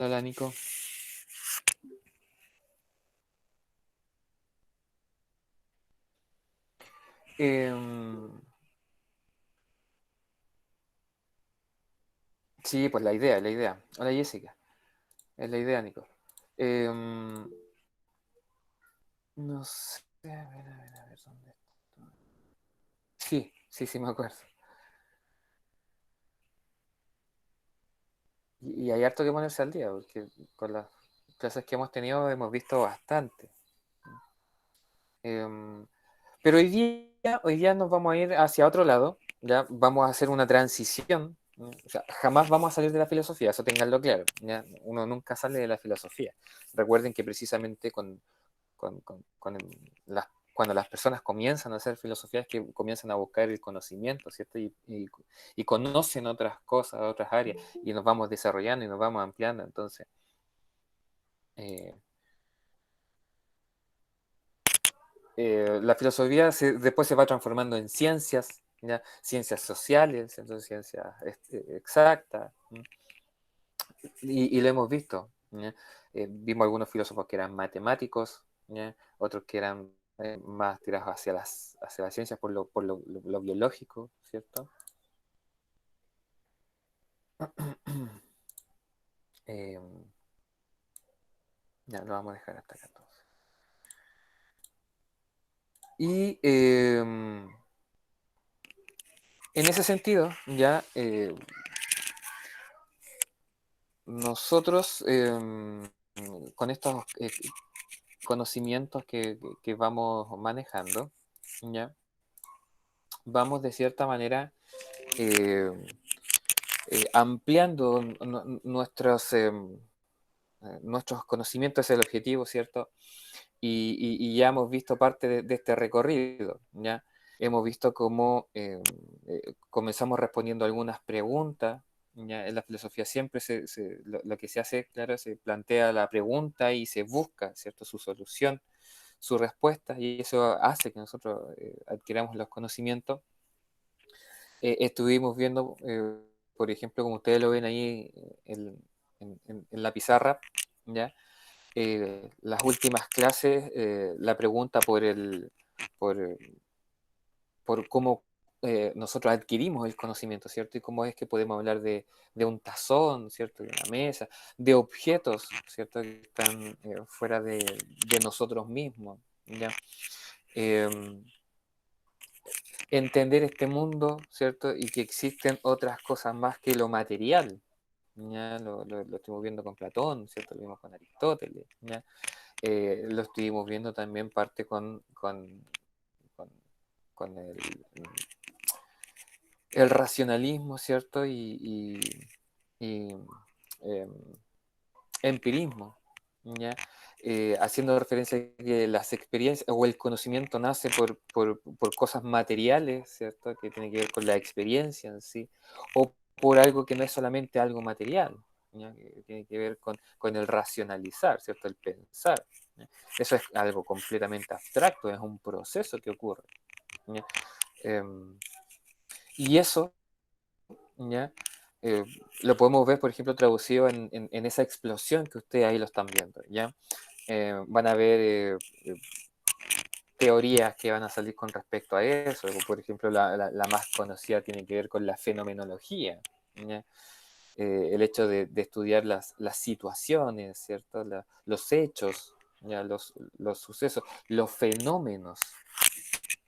Hola, Nico. Em, sí, pues la idea. Hola, Jessica. Es la idea, Nico. Em, no sé, a ver, ¿dónde está? Sí, sí, sí, me acuerdo. Y hay harto que ponerse al día, porque con las clases que hemos tenido hemos visto bastante. Em, pero hoy día nos vamos a ir hacia otro lado, ya vamos a hacer una transición, ¿no? O sea, jamás vamos a salir de la filosofía, eso tenganlo claro, ¿ya? Uno nunca sale de la filosofía. Recuerden que precisamente con cuando las personas comienzan a hacer filosofía es que comienzan a buscar el conocimiento, ¿cierto? Y conocen otras cosas, otras áreas, y nos vamos desarrollando y nos vamos ampliando. Entonces, eh, la filosofía después se va transformando en ciencias, ¿ya? Ciencias sociales, entonces ciencias exactas, ¿no? Y lo hemos visto, ¿ya? Vimos algunos filósofos que eran matemáticos, ¿ya? Otros que eran más tirados hacia las ciencias por lo biológico, ¿cierto? Eh, ya lo vamos a dejar hasta acá entonces. Y en ese sentido, ya nosotros con estos conocimientos que vamos manejando, ya vamos de cierta manera eh, ampliando nuestros conocimientos, es el objetivo, ¿cierto? Y ya hemos visto parte de este recorrido, ¿ya? Hemos visto cómo comenzamos respondiendo algunas preguntas, ¿ya? En la filosofía siempre lo que se hace, claro, se plantea la pregunta y se busca, ¿cierto? Su solución, su respuesta, y eso hace que nosotros adquiramos los conocimientos. Estuvimos viendo, por ejemplo, como ustedes lo ven ahí en la pizarra, ¿ya? Las últimas clases, la pregunta por, por cómo nosotros adquirimos el conocimiento, ¿cierto? Y cómo es que podemos hablar de un tazón, ¿cierto? De una mesa, de objetos, ¿cierto? Que están fuera de nosotros mismos, ¿ya? Eh, Entender este mundo, ¿cierto? Y que existen otras cosas más que lo material. Ya lo estuvimos viendo con Platón, ¿cierto? Lo vimos con Aristóteles, ¿ya? Lo estuvimos viendo también parte con, con el racionalismo, ¿cierto? Y, eh, empirismo, ¿ya? Haciendo referencia a que las experiencias o el conocimiento nace por cosas materiales, ¿cierto? Que tiene que ver con la experiencia en sí, o por algo que no es solamente algo material, ¿ya? Que tiene que ver con el racionalizar, ¿cierto? El pensar, ¿ya? Eso es algo completamente abstracto, es un proceso que ocurre, ¿ya? Eh, y eso, ¿ya? Eh, lo podemos ver, por ejemplo, traducido en esa explosión que ustedes ahí lo están viendo, ¿ya? Van a ver teorías que van a salir con respecto a eso. Por ejemplo, la más conocida tiene que ver con la fenomenología, ¿ya? El hecho de estudiar las situaciones, ¿cierto? Los hechos, ¿ya? Los sucesos, los fenómenos,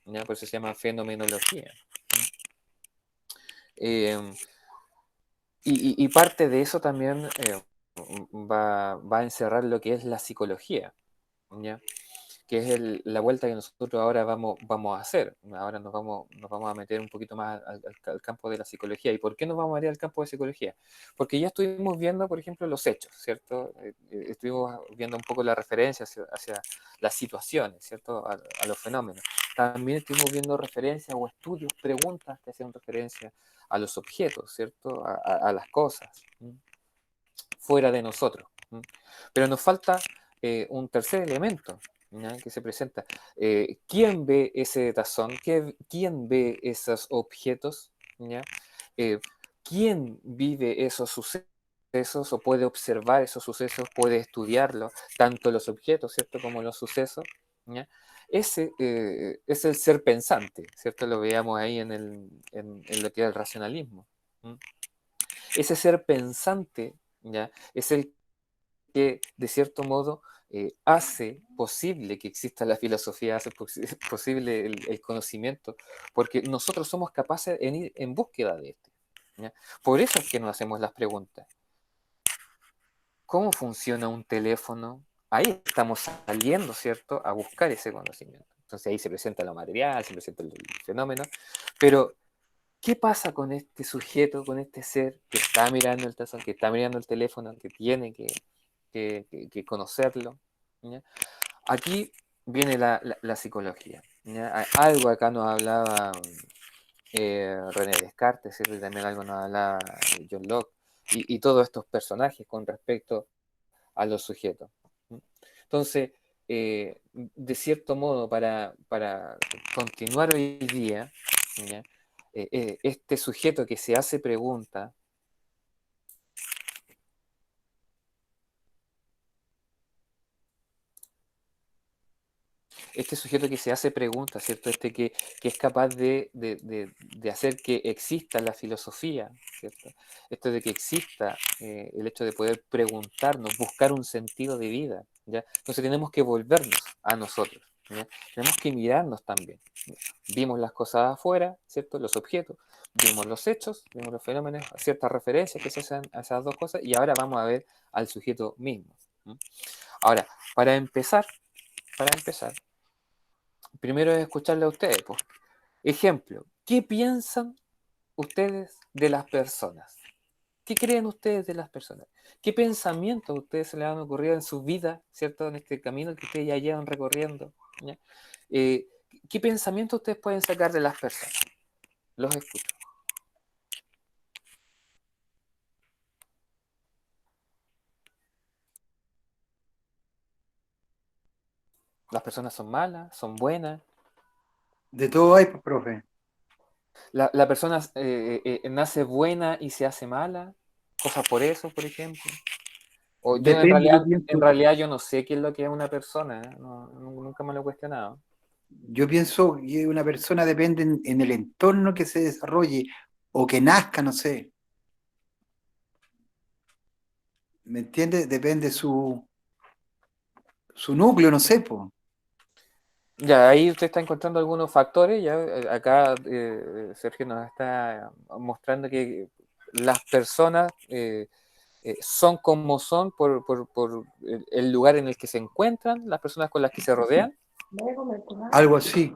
¿ya? Por eso se llama fenomenología. Eh, y parte de eso también va a encerrar lo que es la psicología, ¿ya? Que es la vuelta que nosotros ahora vamos a hacer. Ahora nos vamos a meter un poquito más al campo de la psicología. ¿Y por qué nos vamos a meter al campo de psicología? Porque ya estuvimos viendo, por ejemplo, los hechos, ¿cierto? Estuvimos viendo un poco la referencia hacia las situaciones, ¿cierto? A los fenómenos. También estuvimos viendo referencias o estudios, preguntas que hacen referencia a los objetos, ¿cierto? A las cosas, ¿m? Fuera de nosotros. ¿M? Pero nos falta un tercer elemento, ¿ya? Que se presenta. ¿Quién ve ese tazón? ¿Quién ve esos objetos? ¿Ya? Eh, ¿Quién vive esos sucesos? sucesos o puede observar esos sucesos, puede estudiarlos, tanto los objetos, ¿cierto?, como los sucesos, ¿ya? Ese es el ser pensante, ¿cierto? Lo veíamos ahí en lo que es el racionalismo. ¿Mm? Ese ser pensante, ¿ya?, es el que, de cierto modo, hace posible que exista la filosofía, hace posible el conocimiento, porque nosotros somos capaces de ir en búsqueda de este. ¿Ya? Por eso es que nos hacemos las preguntas. ¿Cómo funciona un teléfono? Ahí estamos saliendo, ¿cierto?, a buscar ese conocimiento. Entonces ahí se presenta lo material, se presenta el fenómeno, pero ¿qué pasa con este sujeto, con este ser que está mirando el tazón, que está mirando el teléfono, que tiene que conocerlo? ¿Ya? Aquí viene la psicología. ¿Ya? Algo acá nos hablaba René Descartes, ¿cierto? Y también algo nos hablaba John Locke, y todos estos personajes con respecto a los sujetos. Entonces, de cierto modo, para continuar hoy día, ¿ya?, este sujeto que se hace preguntas, ¿cierto? Que es capaz de hacer que exista la filosofía, ¿cierto? Esto de que exista el hecho de poder preguntarnos, buscar un sentido de vida, ¿ya? Entonces tenemos que volvernos a nosotros, ¿ya? Tenemos que mirarnos también. Vimos las cosas afuera, ¿cierto? Los objetos, vimos los hechos, vimos los fenómenos, ciertas referencias que se hacen a esas dos cosas, y ahora vamos a ver al sujeto mismo. Ahora, para empezar, primero es escucharle a ustedes. Pues. Ejemplo, ¿qué piensan ustedes de las personas? ¿Qué creen ustedes de las personas? ¿Qué pensamientos a ustedes se les han ocurrido en su vida, ¿cierto? En este camino que ustedes ya llevan recorriendo. ¿Ya? ¿Qué pensamientos ustedes pueden sacar de las personas? Los escucho. ¿Las personas son malas? ¿Son buenas? De todo hay, pues, profe. ¿La persona nace buena y se hace mala? ¿Cosas por eso, por ejemplo? O yo Depende, en realidad yo no sé qué es lo que es una persona, ¿eh? Nunca me lo he cuestionado. yo pienso que una persona depende en el entorno que se desarrolle o que nazca, no sé. ¿Me entiende? Depende su núcleo, no sé, pues. Ya, ahí usted está encontrando algunos factores, ya acá Sergio nos está mostrando que las personas son como son por el lugar en el que se encuentran, las personas con las que se rodean. Algo así.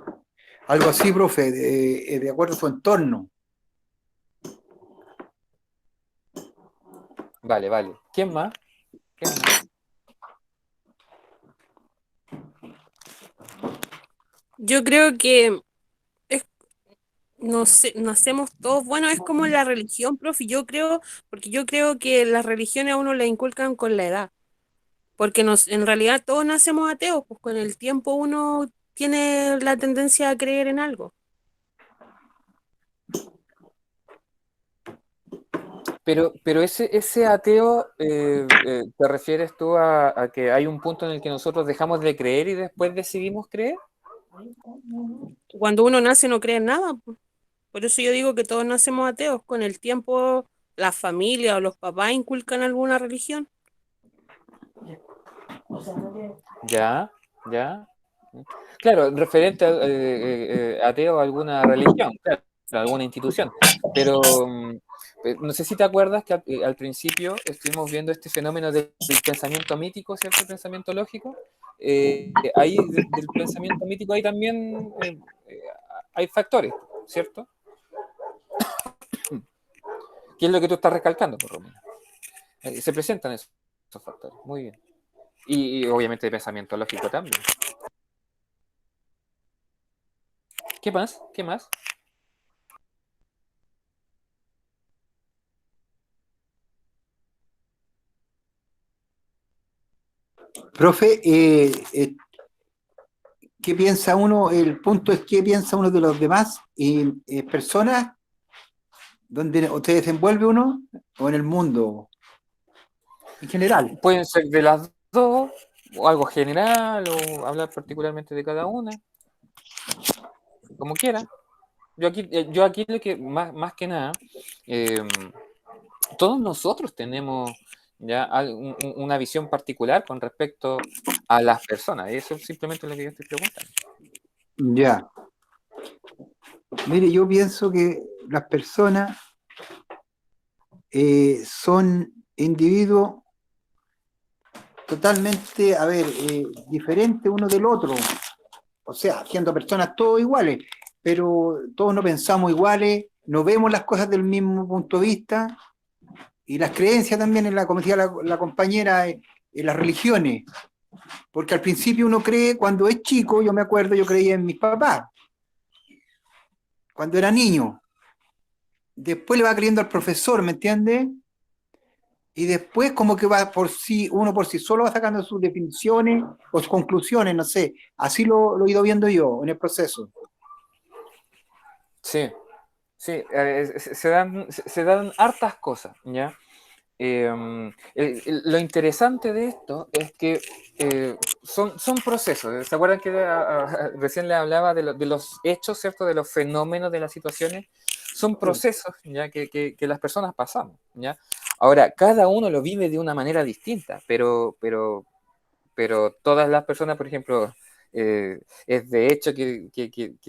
Algo así, profe, de acuerdo a su entorno. Vale, vale. ¿Quién más? ¿Quién más? Yo creo que es, no sé, nacemos todos, bueno, es como la religión, profe, porque yo creo que las religiones a uno le inculcan con la edad, porque en realidad todos nacemos ateos, pues con el tiempo uno tiene la tendencia a creer en algo. Pero ese ateo, ¿te refieres tú a que hay un punto en el que nosotros dejamos de creer y después decidimos creer? Cuando uno nace no cree en nada, pues. Por eso yo digo que todos nacemos ateos, con el tiempo la familia o los papás inculcan alguna religión. Ya, ya. Claro, referente a ateo a alguna religión, claro, a alguna institución. Pero no sé si te acuerdas que al principio estuvimos viendo este fenómeno del pensamiento mítico, ¿cierto? El pensamiento lógico. Ahí del pensamiento mítico hay también hay factores, ¿cierto? ¿Qué es lo que tú estás recalcando, por Romina? Se presentan esos factores, muy bien. Y obviamente de pensamiento lógico también. ¿Qué más? ¿Qué más? Profe, ¿qué piensa uno? El punto es qué piensa uno de los demás personas donde usted desenvuelve uno o en el mundo. en general. Pueden ser de las dos, o algo general, o hablar particularmente de cada una, como quiera. Yo aquí lo que más que nada, eh, todos nosotros tenemos ya una visión particular con respecto a las personas. Eso es simplemente lo que yo estoy preguntando. Ya. Mire, yo pienso que las personas son individuos totalmente, a ver, diferentes uno del otro. O sea, siendo personas todos iguales, pero todos no pensamos iguales, no vemos las cosas del mismo punto de vista, y las creencias también, como decía la compañera, en las religiones. Porque al principio uno cree, cuando es chico, yo me acuerdo, yo creía en mis papás, cuando era niño. Después le va creyendo al profesor, ¿me entiendes? Y después como que va por sí, uno por sí solo va sacando sus definiciones o sus conclusiones, no sé. Así lo he ido viendo yo en el proceso. Sí, sí, se dan hartas cosas, ¿ya? Lo interesante de esto es que son procesos. ¿Se acuerdan que recién le hablaba de los hechos, ¿cierto? De los fenómenos, de las situaciones. Son Sí, procesos ya que las personas pasamos, ¿ya? Ahora, cada uno lo vive de una manera distinta, pero todas las personas, por ejemplo, es de hecho que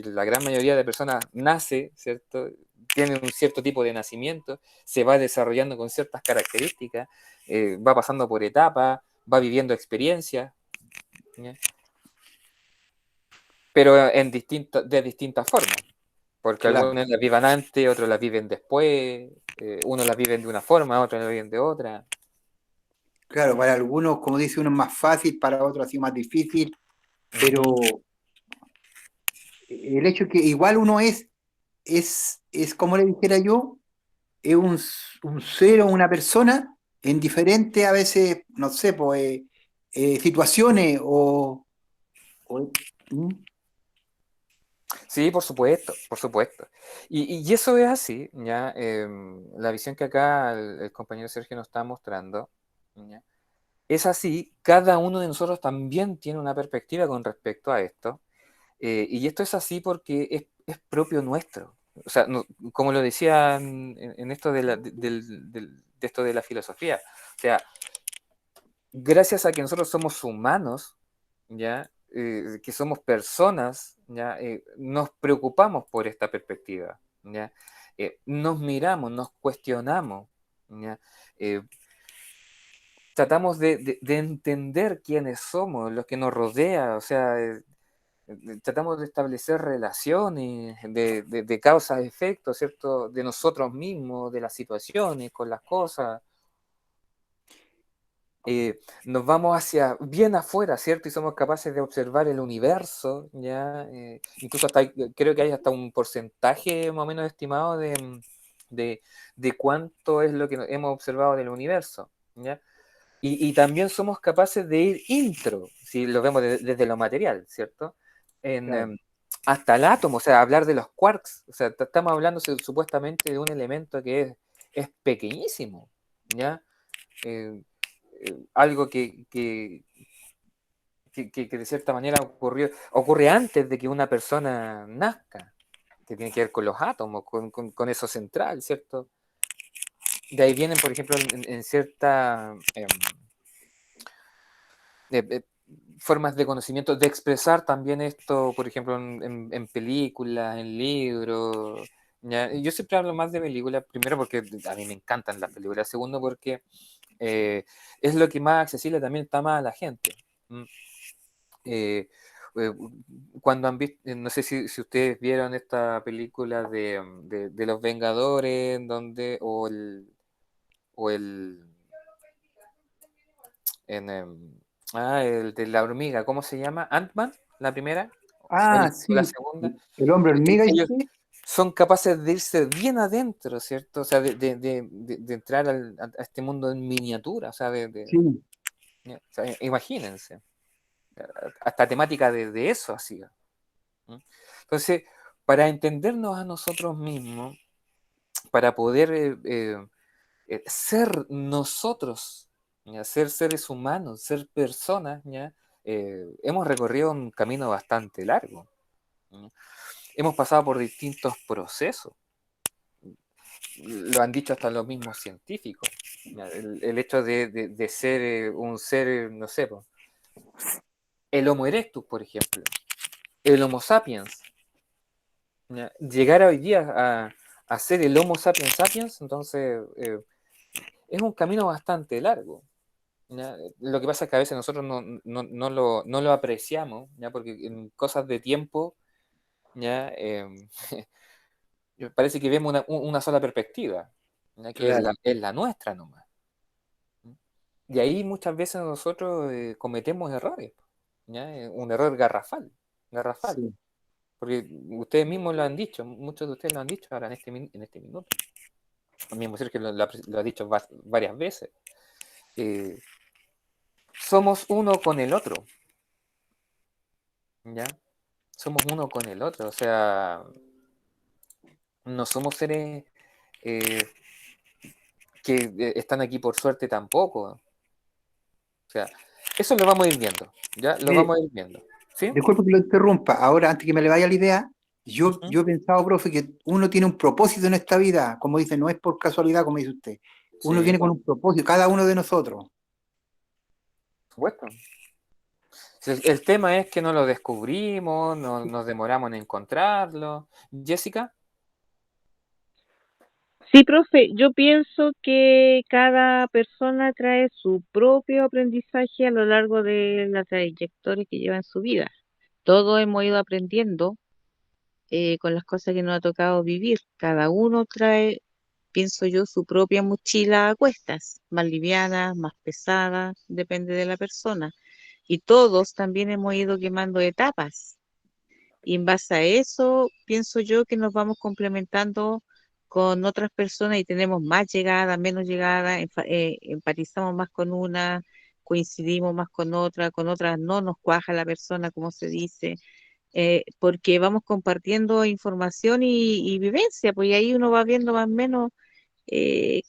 la gran mayoría de personas nace, ¿cierto? Tiene un cierto tipo de nacimiento, se va desarrollando con ciertas características, va pasando por etapas, va viviendo experiencias, ¿ya? Pero de distintas formas, porque claro. algunos las vivan antes, otros las viven después, unos las viven de una forma, otros las viven de otra. Claro, para algunos, como dice uno, es más fácil, para otros así más difícil, Ujú. pero el hecho es que igual uno es como le dijera yo, es un ser o una persona en diferentes, a veces, no sé, pues, situaciones o- ¿Mm? Sí, por supuesto, por supuesto. Y eso es así, ¿ya? La visión que acá el compañero Sergio nos está mostrando, ¿ya? Es así, cada uno de nosotros también tiene una perspectiva con respecto a esto, y esto es así porque es propio nuestro. O sea, como lo decía en esto de esto de la filosofía, o sea, gracias a que nosotros somos humanos, ¿ya? Que somos personas, ¿ya? Nos preocupamos por esta perspectiva, ¿ya? Nos miramos, nos cuestionamos, ¿ya? Eh, tratamos de entender quiénes somos, lo que nos rodea, o sea, tratamos de establecer relaciones de causa-efecto, ¿cierto? De nosotros mismos, de las situaciones, con las cosas, nos vamos hacia bien afuera, ¿cierto? Y somos capaces de observar el universo, ¿ya? Incluso creo que hay hasta un porcentaje más o menos estimado de, de cuánto es lo que hemos observado del universo, ¿ya? Y también somos capaces de ir intro, si lo vemos desde lo material, ¿cierto? En, Claro. hasta el átomo, o sea, hablar de los quarks, o sea, estamos hablando supuestamente de un elemento que es pequeñísimo, ¿ya? Eh, algo que de cierta manera ocurre antes de que una persona nazca, que tiene que ver con los átomos, con eso central, ¿cierto? De ahí vienen, por ejemplo, en cierta eh, formas de conocimiento, de expresar también esto, por ejemplo, en películas, en libros. ¿Ya? Yo siempre hablo más de películas, primero porque a mí me encantan las películas, segundo porque eh, es lo que más accesible también está más a la gente. ¿Mm? Eh, eh, cuando han visto, no sé si ustedes vieron esta película de Los Vengadores, en donde, o el, el de la hormiga, ¿cómo se llama? Ant-Man, la primera, Ah, o la sí, segunda. el hombre hormiga, Ellos ¿sí? son capaces de irse bien adentro, ¿cierto? O sea, de entrar a este mundo en miniatura, o sea, Sí, o sea, imagínense, hasta temática de eso así. ¿No? Entonces, para entendernos a nosotros mismos, para poder ser nosotros, ¿ya? Ser seres humanos, ser personas, ¿ya? Hemos recorrido un camino bastante largo. ¿Ya? Hemos pasado por distintos procesos, lo han dicho hasta los mismos científicos. ¿Ya? El hecho de ser un ser, no sé, po, el Homo erectus, por ejemplo, el Homo sapiens, ¿ya? Llegar hoy día a ser el Homo sapiens sapiens, entonces es un camino bastante largo. ¿Ya? Lo que pasa es que a veces nosotros no lo apreciamos, ¿ya? Porque en cosas de tiempo, ¿ya? Parece que vemos una sola perspectiva, ¿ya? Que Claro, es la nuestra nomás. Y ahí muchas veces nosotros cometemos errores, ¿ya? Un error garrafal, sí. porque ustedes mismos lo han dicho, muchos de ustedes lo han dicho ahora en este minuto. A mí me que lo ha dicho varias veces. Eh, Somos uno con el otro, ¿ya? Somos uno con el otro, o sea, no somos seres eh, que están aquí por suerte tampoco. O sea, eso lo vamos a ir viendo, ¿ya? Lo Mire, vamos a ir viendo, ¿sí? disculpe que lo interrumpa. Ahora, antes que me le vaya la idea, Ujú. yo he pensado, profe, que uno tiene un propósito en esta vida, como dice, no es por casualidad, como dice usted. Uno Sí, viene con por un propósito, cada uno de nosotros. supuesto. Si el tema es que no lo descubrimos, nos demoramos en encontrarlo. Jessica, Sí, profe, yo pienso que cada persona trae su propio aprendizaje a lo largo de la trayectoria que lleva en su vida. Todos hemos ido aprendiendo con las cosas que nos ha tocado vivir. Cada uno trae, pienso yo, su propia mochila a cuestas, más liviana, más pesada, depende de la persona. Y todos también hemos ido quemando etapas. Y en base a eso, pienso yo que nos vamos complementando con otras personas y tenemos más llegada, menos llegada, empatizamos más con una, coincidimos más con otras no nos cuaja la persona, como se dice, porque vamos compartiendo información y vivencia, pues y ahí uno va viendo más o menos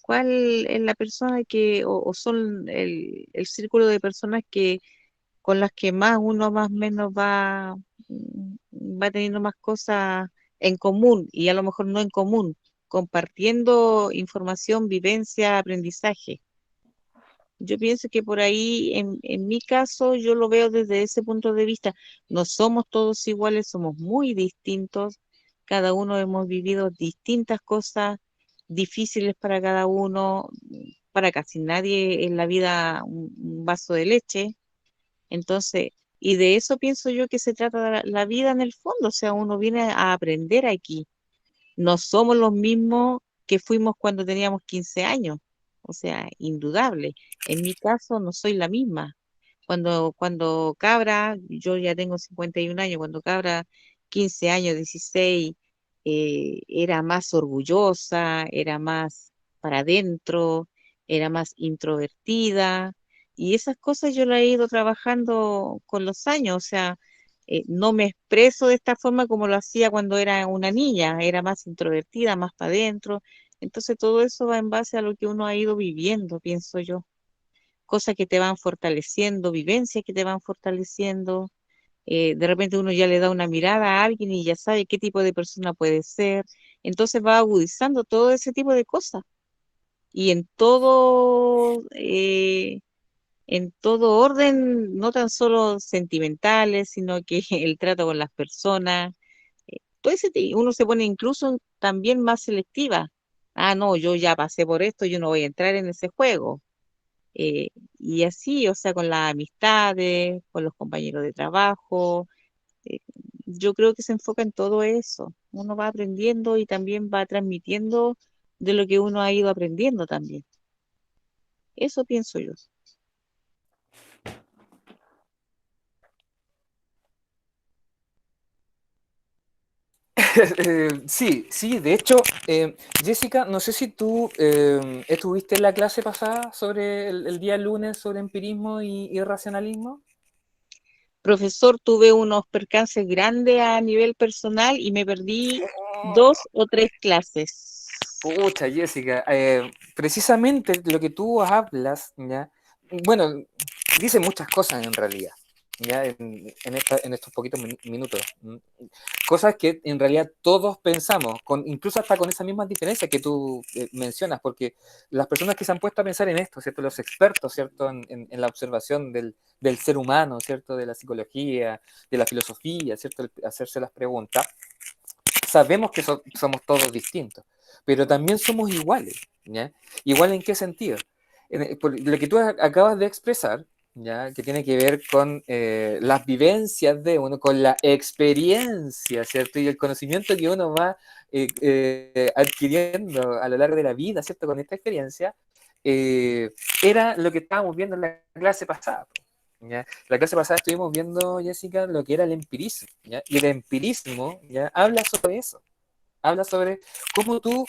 cuál es la persona o son el círculo de personas que con las que más uno más o menos va teniendo más cosas en común y a lo mejor no en común, compartiendo información, vivencia, aprendizaje. Yo pienso que por ahí, en mi caso, yo lo veo desde ese punto de vista. No somos todos iguales, somos muy distintos. Cada uno hemos vivido distintas cosas difíciles para cada uno. Para casi nadie en la vida un vaso de leche. Entonces, y de eso pienso yo que se trata la vida en el fondo. O sea, uno viene a aprender aquí. No somos los mismos que fuimos cuando teníamos 15 años. O sea, indudable. En mi caso no soy la misma. Cuando cabra, yo ya tengo 51 años, cuando cabra 15 años, 16, era más orgullosa, era más para adentro, era más introvertida. Y esas cosas yo las he ido trabajando con los años. O sea, no me expreso de esta forma como lo hacía cuando era una niña, era más introvertida, más para adentro. Entonces todo eso va en base a lo que uno ha ido viviendo, pienso yo. Cosas que te van fortaleciendo, vivencias que te van fortaleciendo. De repente uno ya le da una mirada a alguien y ya sabe qué tipo de persona puede ser. Entonces va agudizando todo ese tipo de cosas. Y en todo orden, no tan solo sentimentales, sino que el trato con las personas, todo uno se pone incluso también más selectiva. Ah, no, yo ya pasé por esto, yo no voy a entrar en ese juego. Eh, y así, o sea, con las amistades, con los compañeros de trabajo, eh, yo creo que se enfoca en todo eso. Uno va aprendiendo y también va transmitiendo de lo que uno ha ido aprendiendo también. Eso pienso yo. sí, sí, de hecho, Jessica, no sé si tú estuviste en la clase pasada sobre el día lunes sobre empirismo y racionalismo. Profesor, tuve unos percances grandes a nivel personal y me perdí 2 o 3 clases. Pucha, Jessica, precisamente lo que tú hablas, ¿ya? bueno, dice muchas cosas en realidad, ya en estos poquitos minutos. Cosas que en realidad todos pensamos, incluso hasta con esa misma diferencia que tú mencionas, porque las personas que se han puesto a pensar en esto, ¿cierto? Los expertos, ¿cierto? En la observación del ser humano, ¿cierto? De la psicología, de la filosofía, ¿cierto? Hacerse las preguntas, sabemos que somos todos distintos, pero también somos iguales, ¿ya? ¿Igual en qué sentido? Por lo que tú acabas de expresar, ¿ya? Que tiene que ver con las vivencias de uno, con la experiencia, ¿cierto? Y el conocimiento que uno va adquiriendo a lo largo de la vida, ¿cierto? Con esta experiencia, era lo que estábamos viendo en la clase pasada. ¿Ya? La clase pasada estuvimos viendo, Jessica, lo que era el empirismo, ¿ya? Y el empirismo, ¿ya? Habla sobre eso, habla sobre cómo tú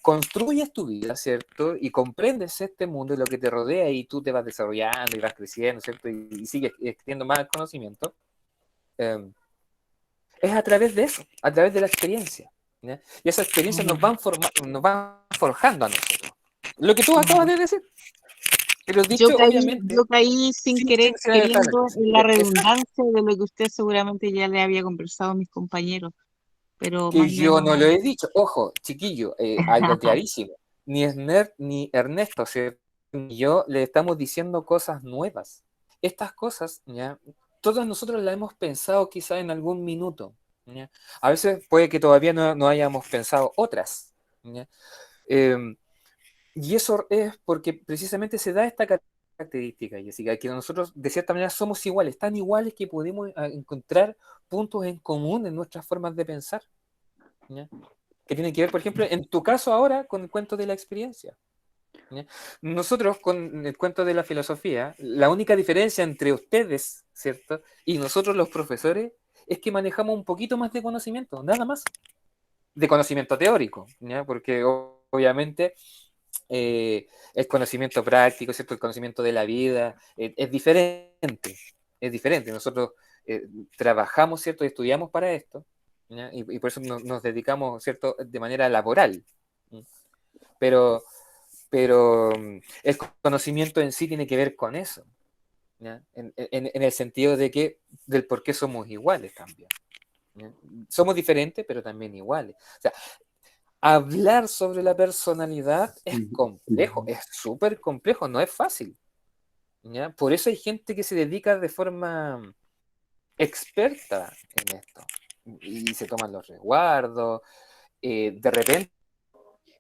construyes tu vida, ¿cierto? Y comprendes este mundo y lo que te rodea y tú te vas desarrollando y vas creciendo, ¿cierto? Y sigues extendiendo más conocimiento. Eh, es a través de eso, a través de la experiencia, ¿ya? Y esa experiencia nos van forjando a nosotros. Lo que tú acabas de decir, pero dicho obviamente, Yo caí sin querer, sin queriendo en la exacto, redundancia de lo que usted seguramente ya le había conversado a mis compañeros, pero que más o yo no menos. lo he dicho. Ojo, chiquillo, algo clarísimo. Ni Esner ni Ernesto, ¿cierto? Ni yo le estamos diciendo cosas nuevas. Estas cosas, ¿ya? Todos nosotros las hemos pensado quizá en algún minuto, ¿ya? A veces puede que todavía no hayamos pensado otras, ¿ya? Eh, y eso es porque precisamente se da esta característica, Jessica, que nosotros de cierta manera somos iguales, tan iguales que podemos encontrar puntos en común en nuestras formas de pensar, ¿ya? Que tiene que ver, por ejemplo, en tu caso ahora con el cuento de la experiencia, ¿ya? Nosotros con el cuento de la filosofía, la única diferencia entre ustedes, ¿cierto? Y nosotros los profesores es que manejamos un poquito más de conocimiento, nada más, de conocimiento teórico, ¿ya? Porque obviamente el conocimiento práctico, ¿cierto? El conocimiento de la vida es diferente, es diferente. Nosotros trabajamos, ¿cierto? Y estudiamos para esto, ¿ya? Y por eso nos dedicamos, ¿cierto? De manera laboral. ¿Mm? Pero, pero el conocimiento en sí tiene que ver con eso, ¿ya? En el sentido de que del por qué somos iguales también, ¿ya? Somos diferentes, pero también iguales. O sea, hablar sobre la personalidad es complejo, es súper complejo, no es fácil, ¿ya? Por eso hay gente que se dedica de forma experta en esto y se toman los resguardos, de repente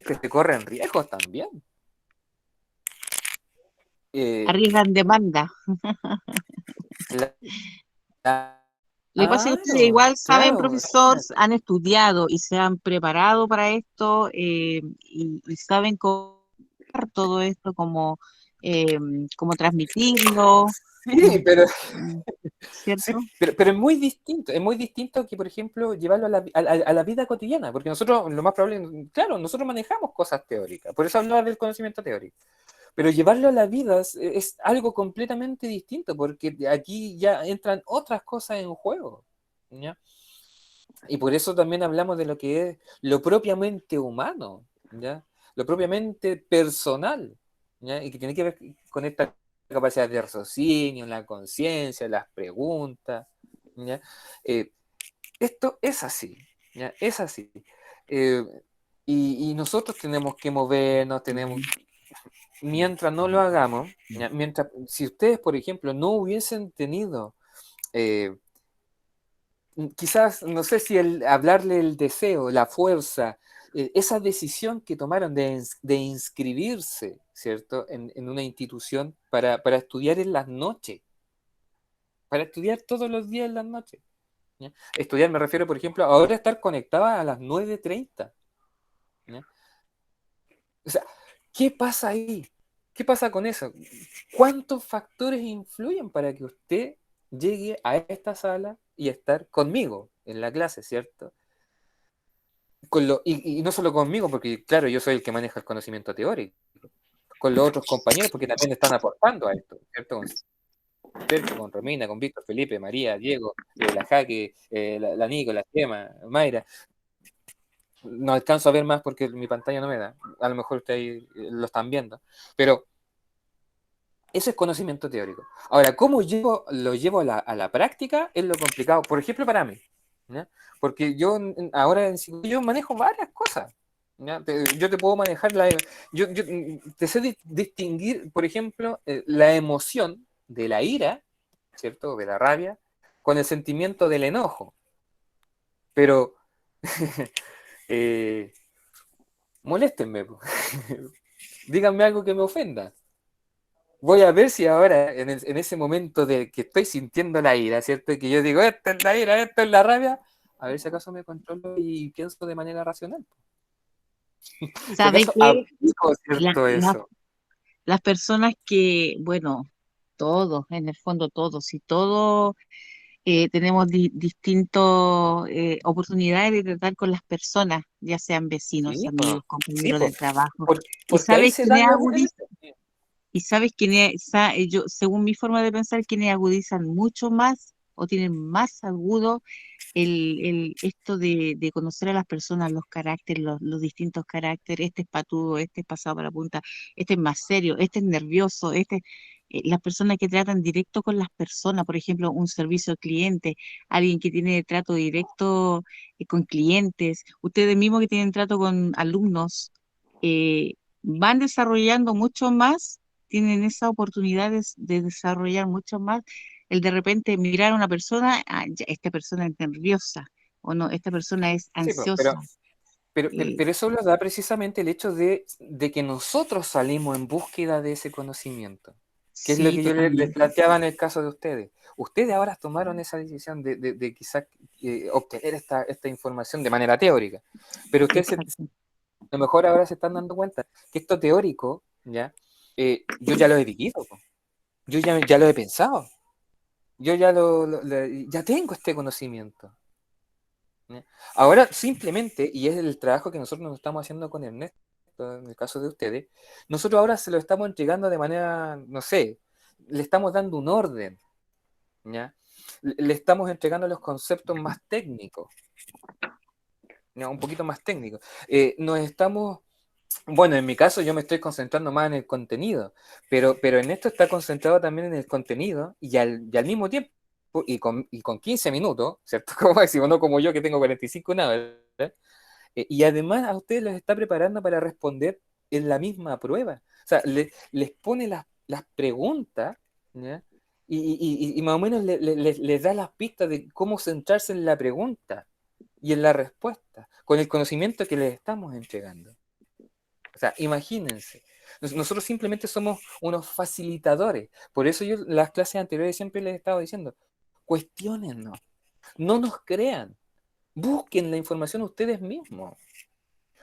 se corren riesgos también. Eh, Arriesgan demanda. Lo que pasa es que ustedes claro, igual saben, claro, profesor, han estudiado y se han preparado para esto, y saben cómo hacer todo esto, eh, cómo transmitirlo, sí, pero sí, ¿cierto? pero es muy distinto que, por ejemplo, llevarlo a la vida cotidiana, porque nosotros, lo más probable, claro, nosotros manejamos cosas teóricas, por eso hablaba del conocimiento teórico, pero llevarlo a la vida es algo completamente distinto, porque aquí ya entran otras cosas en juego, ¿ya? Y por eso también hablamos de lo que es lo propiamente humano, ¿ya? Lo propiamente personal, ¿ya? Y que tiene que ver con esta capacidad de raciocinio, la conciencia, las preguntas, ¿ya? Eh, esto es así, ¿ya? Es así. Eh, y nosotros tenemos que movernos, mientras no lo hagamos, ¿ya? Si ustedes, por ejemplo, no hubiesen tenido eh, quizás, no sé si el hablarle el deseo, la fuerza, esa decisión que tomaron de inscribirse, ¿cierto?, en una institución para estudiar en las noches, para estudiar todos los días en las noches, ¿ya? Estudiar me refiero, por ejemplo, ahora estar conectada a las 9:30, ¿ya? O sea, ¿qué pasa ahí? ¿Qué pasa con eso? ¿Cuántos factores influyen para que usted llegue a esta sala y estar conmigo en la clase, ¿cierto? Y no solo conmigo, porque claro, yo soy el que maneja el conocimiento teórico, con los otros compañeros, porque también están aportando a esto, ¿cierto? Con Sergio, con Romina, con Víctor, Felipe, María, Diego, la Jaque, la Nico, la Gema, Mayra. No alcanzo a ver más porque mi pantalla no me da. A lo mejor ustedes lo están viendo. Pero Eso es conocimiento teórico. Ahora, ¿cómo lo llevo a la práctica? Es lo complicado. Por ejemplo, para mí. ¿Ya? Porque ahora en psicología yo manejo varias cosas. ¿Ya? Yo te puedo manejar yo te sé distinguir, por ejemplo, la emoción de la ira, ¿cierto? De la rabia, con el sentimiento del enojo. Pero, eh, moléstenme, po. Díganme algo que me ofenda. Voy a ver si ahora, en ese momento de que estoy sintiendo la ira, ¿cierto? Y que yo digo, esta es la ira, esta es la rabia, a ver si acaso me controlo y pienso de manera racional. Si ¿Sabe acaso qué? aplico, La- ¿cierto? la- Eso. las personas que, bueno, todos, en el fondo todos, y todos tenemos distintas oportunidades de tratar con las personas, ya sean vecinos, Sí, po. amigos, Sí, compañeros po. de trabajo. ¿Y Porque ahí sabes se quién da es la agudista? diferencia. ¿Y sabes quién es, yo, según mi forma de pensar, quiénes agudizan mucho más o tienen más agudo esto de conocer a las personas, los caracteres, los distintos caracteres? Este es patudo, este es pasado para la punta, este es más serio, este es nervioso, las personas que tratan directo con las personas, por ejemplo, un servicio al cliente, alguien que tiene trato directo con clientes, ustedes mismos que tienen trato con alumnos, eh, van desarrollando mucho más, tienen esa oportunidad de desarrollar mucho más el de repente mirar a una persona, ya, esta persona es nerviosa o no, esta persona es Sí, po, ansiosa. Eh, pero eso lo da precisamente el hecho de que nosotros salimos en búsqueda de ese conocimiento, que es lo sí, que yo les totalmente. planteaba en el caso de ustedes. Ustedes ahora tomaron esa decisión de quizás obtener esta información de manera teórica, pero ustedes Exacto. a lo mejor ahora se están dando cuenta que esto teórico, ¿ya? Yo ya lo he vivido, po. Yo ya lo he pensado, yo ya tengo este conocimiento. ¿Ya? Ahora simplemente, y es el trabajo que nosotros nos estamos haciendo con Ernesto, en el caso de ustedes, nosotros ahora se lo estamos entregando de manera, no sé, le estamos dando un orden, ¿ya? Le estamos entregando los conceptos más técnicos, ¿ya? Un poquito más técnicos. Nos estamos, bueno, en mi caso yo me estoy concentrando más en el contenido, pero en esto está concentrado también en el contenido y al mismo tiempo, y con 15 minutos, ¿cierto? Como máximo, no como yo que tengo 45 nada, ¿verdad? Y además a ustedes los está preparando para responder en la misma prueba. O sea, les pone las preguntas, ¿ya? Y más o menos les da las pistas de cómo centrarse en la pregunta y en la respuesta, con el conocimiento que les estamos entregando. O sea, imagínense. Nosotros simplemente somos unos facilitadores. Por eso yo en las clases anteriores siempre les estaba diciendo, cuestionennos, no nos crean, busquen la información ustedes mismos.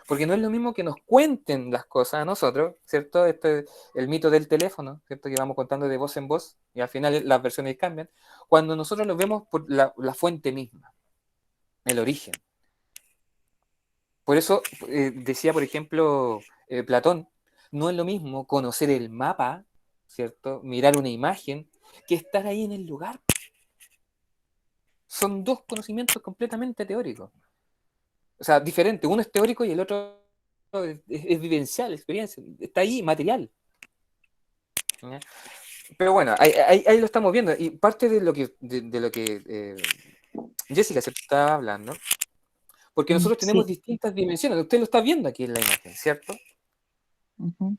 Porque no es lo mismo que nos cuenten las cosas a nosotros, ¿cierto? El mito del teléfono, ¿cierto? Que vamos contando de voz en voz y al final las versiones cambian. Cuando nosotros lo vemos por la fuente misma, el origen. Por eso decía, por ejemplo, Platón, no es lo mismo conocer el mapa, ¿cierto? Mirar una imagen, que estar ahí en el lugar. Son dos conocimientos completamente teóricos. O sea, diferentes. Uno es teórico y el otro es vivencial, experiencia. Está ahí, material. ¿Ya? Pero bueno, ahí lo estamos viendo. Y parte de lo que Jessica se estaba hablando, porque nosotros tenemos Sí, distintas dimensiones. Usted lo está viendo aquí en la imagen, ¿cierto? ujú,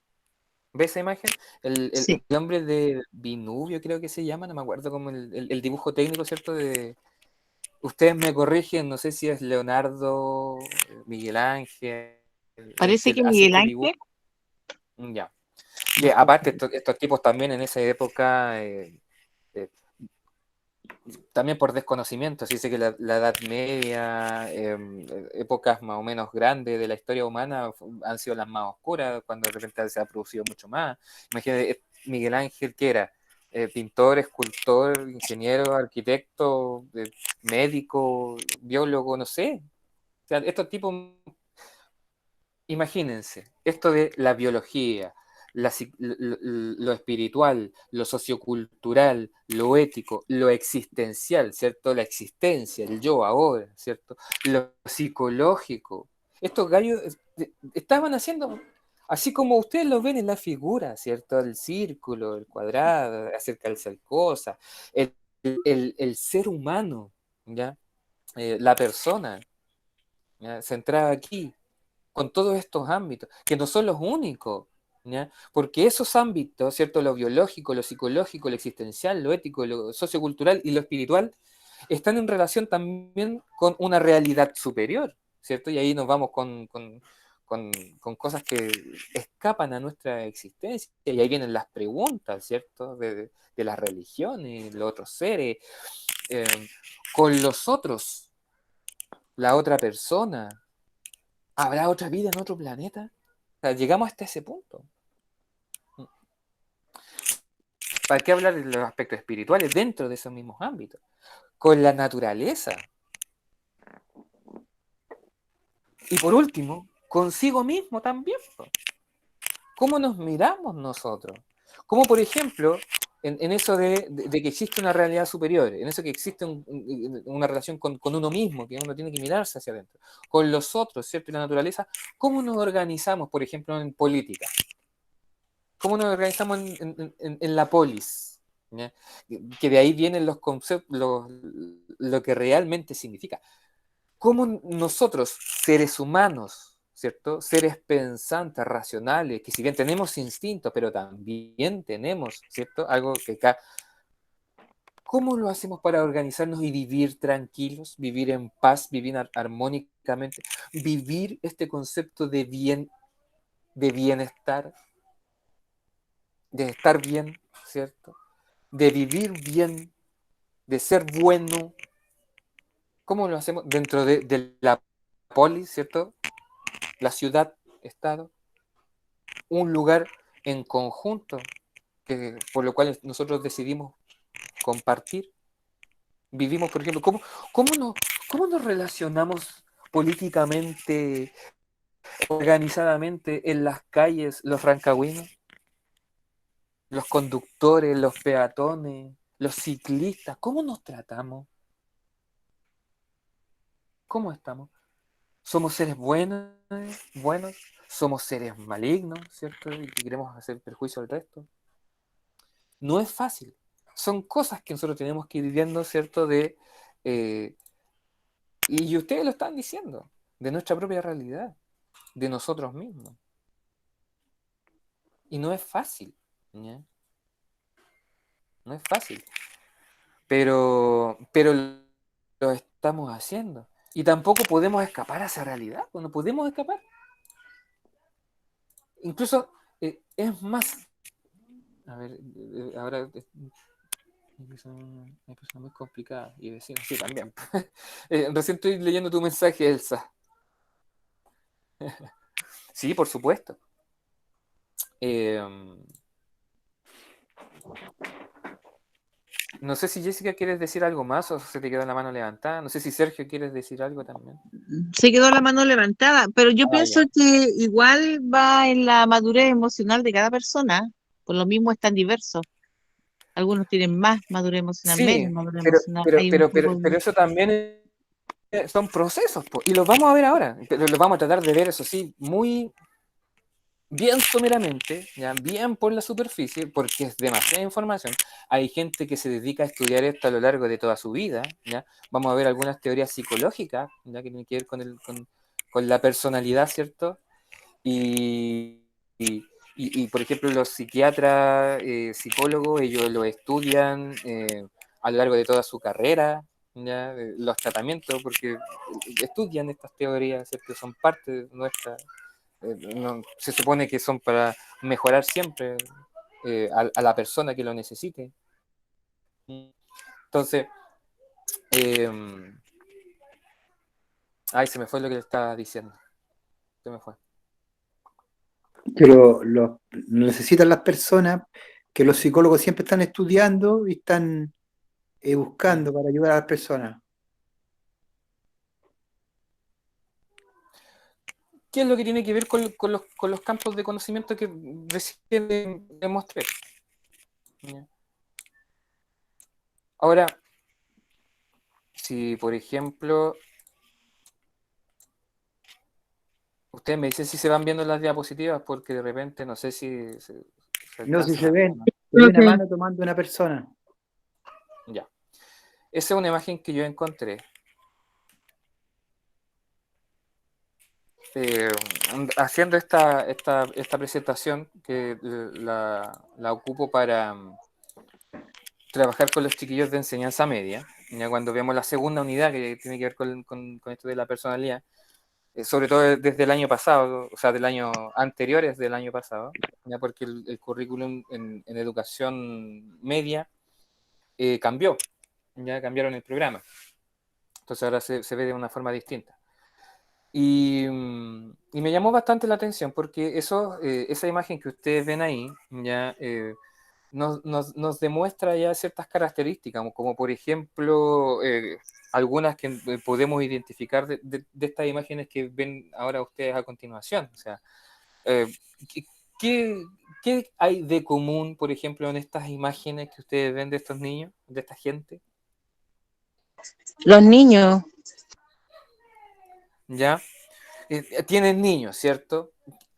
¿Ve esa imagen? El sí. hombre de Binubio, creo que se llama, no me acuerdo como el dibujo técnico, ¿cierto? Ustedes me corrigen, no sé si es Leonardo, Miguel Ángel, el Parece que que hace Miguel este Ángel, dibujo. Ya. no Que estoy aparte, segura. estos tipos también en esa época, eh, también por desconocimiento, se dice que la Edad Media, épocas más o menos grandes de la historia humana han sido las más oscuras, cuando de repente se ha producido mucho más. Imagínate, Miguel Ángel, que era pintor, escultor, ingeniero, arquitecto, médico, biólogo, no sé. O sea, estos tipos, imagínense, esto de la biología, lo espiritual, lo sociocultural, lo ético, lo existencial, ¿cierto? La existencia, el yo ahora, ¿cierto? Lo psicológico. Estos gallos estaban haciendo Así como ustedes lo ven en la figura, ¿cierto? El círculo, el cuadrado, acercarse a cosas, el ser humano, ¿ya? La persona, ¿ya? Centrada aquí, con todos estos ámbitos, que no son los únicos, ¿ya? Porque esos ámbitos, ¿cierto? Lo biológico, lo psicológico, lo existencial, lo ético, lo sociocultural y lo espiritual, están en relación también con una realidad superior, ¿cierto? Y ahí nos vamos con cosas que escapan a nuestra existencia, y ahí vienen las preguntas, ¿cierto? De las religiones, los otros seres, eh, con los otros, la otra persona. ¿Habrá otra vida en otro planeta? O sea, llegamos hasta ese punto. ¿Para qué hablar de los aspectos espirituales dentro de esos mismos ámbitos? Con la naturaleza. Y por último, consigo mismo también. ¿Cómo nos miramos nosotros? Como por ejemplo, en eso de que existe una realidad superior, en eso que existe una relación con uno mismo, que uno tiene que mirarse hacia adentro, con los otros, ¿cierto? Y la naturaleza, ¿cómo nos organizamos, por ejemplo, en política? ¿Cómo nos organizamos en la polis? ¿Ya? Que de ahí vienen los conceptos, lo que realmente significa. ¿Cómo nosotros, seres humanos, ¿cierto? Seres pensantes, racionales, que si bien tenemos instintos, pero también tenemos, ¿cierto? Algo que acá, ¿cómo lo hacemos para organizarnos y vivir tranquilos, vivir en paz, vivir armónicamente, vivir este concepto de bien, de bienestar, de estar bien, ¿cierto? De vivir bien, de ser bueno? ¿Cómo lo hacemos dentro de la polis, ¿cierto? La ciudad, estado, un lugar en conjunto, por lo cual nosotros decidimos compartir. Vivimos, por ejemplo, cómo nos relacionamos políticamente, organizadamente en las calles, los rancagüinos, los conductores, los peatones, los ciclistas? ¿Cómo nos tratamos? ¿Cómo estamos? ¿Somos seres buenos? ¿Somos seres malignos, ¿cierto? Y que queremos hacer perjuicio al resto. No es fácil. Son cosas que nosotros tenemos que ir viviendo, ¿cierto? Eh, y ustedes lo están diciendo, de nuestra propia realidad, de nosotros mismos. Y no es fácil, ¿ya? No es fácil. Pero lo estamos haciendo. Y tampoco podemos escapar a esa realidad, pues no podemos escapar. Incluso es más, a ver, ahora me puso muy complicada. Y vecino, sí, también. Recién estoy leyendo tu mensaje, Elsa. Sí, por supuesto. Eh, no sé si Jessica quieres decir algo más o se te quedó la mano levantada. No sé si Sergio quieres decir algo también. Se quedó la mano levantada, pero yo Ah, pienso ya. que igual va en la madurez emocional de cada persona, por lo mismo es tan diverso. Algunos tienen más madurez emocional, Sí, menos madurez emocional. Hay un poco de... pero eso también son procesos, po, y los vamos a ver ahora. Pero los vamos a tratar de ver, eso sí, muy bien someramente, ¿ya? Bien por la superficie, porque es demasiada información. Hay gente que se dedica a estudiar esto a lo largo de toda su vida, ¿ya? Vamos a ver algunas teorías psicológicas, ¿ya? Que tienen que ver con la personalidad, ¿cierto? Y, y, por ejemplo, los psiquiatras, psicólogos, ellos lo estudian a lo largo de toda su carrera, ¿ya? Los tratamientos, porque estudian estas teorías, ¿cierto? Son parte de nuestra no, se supone que son para mejorar siempre a la persona que lo necesite. Entonces, eh, ay, se me fue lo que le estaba diciendo. Se me fue. Pero lo necesitan las personas que los psicólogos siempre están estudiando y están buscando para ayudar a las personas. ¿Qué es lo que tiene que ver con los campos de conocimiento que recién demostré? Ahora, si por ejemplo Ustedes me dicen si se van viendo las diapositivas, porque de repente no sé si se No, si alcanza se a- ven, hay una Profe, mano tomando una persona. Ya. Esa es una imagen que yo encontré. eh, Haciendo esta presentación que la ocupo para trabajar con los chiquillos de enseñanza media, ya cuando vemos la segunda unidad que tiene que ver con esto de la personalidad, sobre todo desde el año pasado, o sea, del año anteriores del año pasado, ya porque el currículum en educación media cambió, ya cambiaron el programa, entonces ahora se ve de una forma distinta. Y me llamó bastante la atención porque esa imagen que ustedes ven ahí ya nos demuestra ya ciertas características, como por ejemplo algunas que podemos identificar de estas imágenes que ven ahora ustedes a continuación. O sea, eh, ¿qué, qué- qué hay de común, por ejemplo, en estas imágenes que ustedes ven de estos niños, de esta gente? los niños, ¿Ya? Tienen niños, ¿cierto?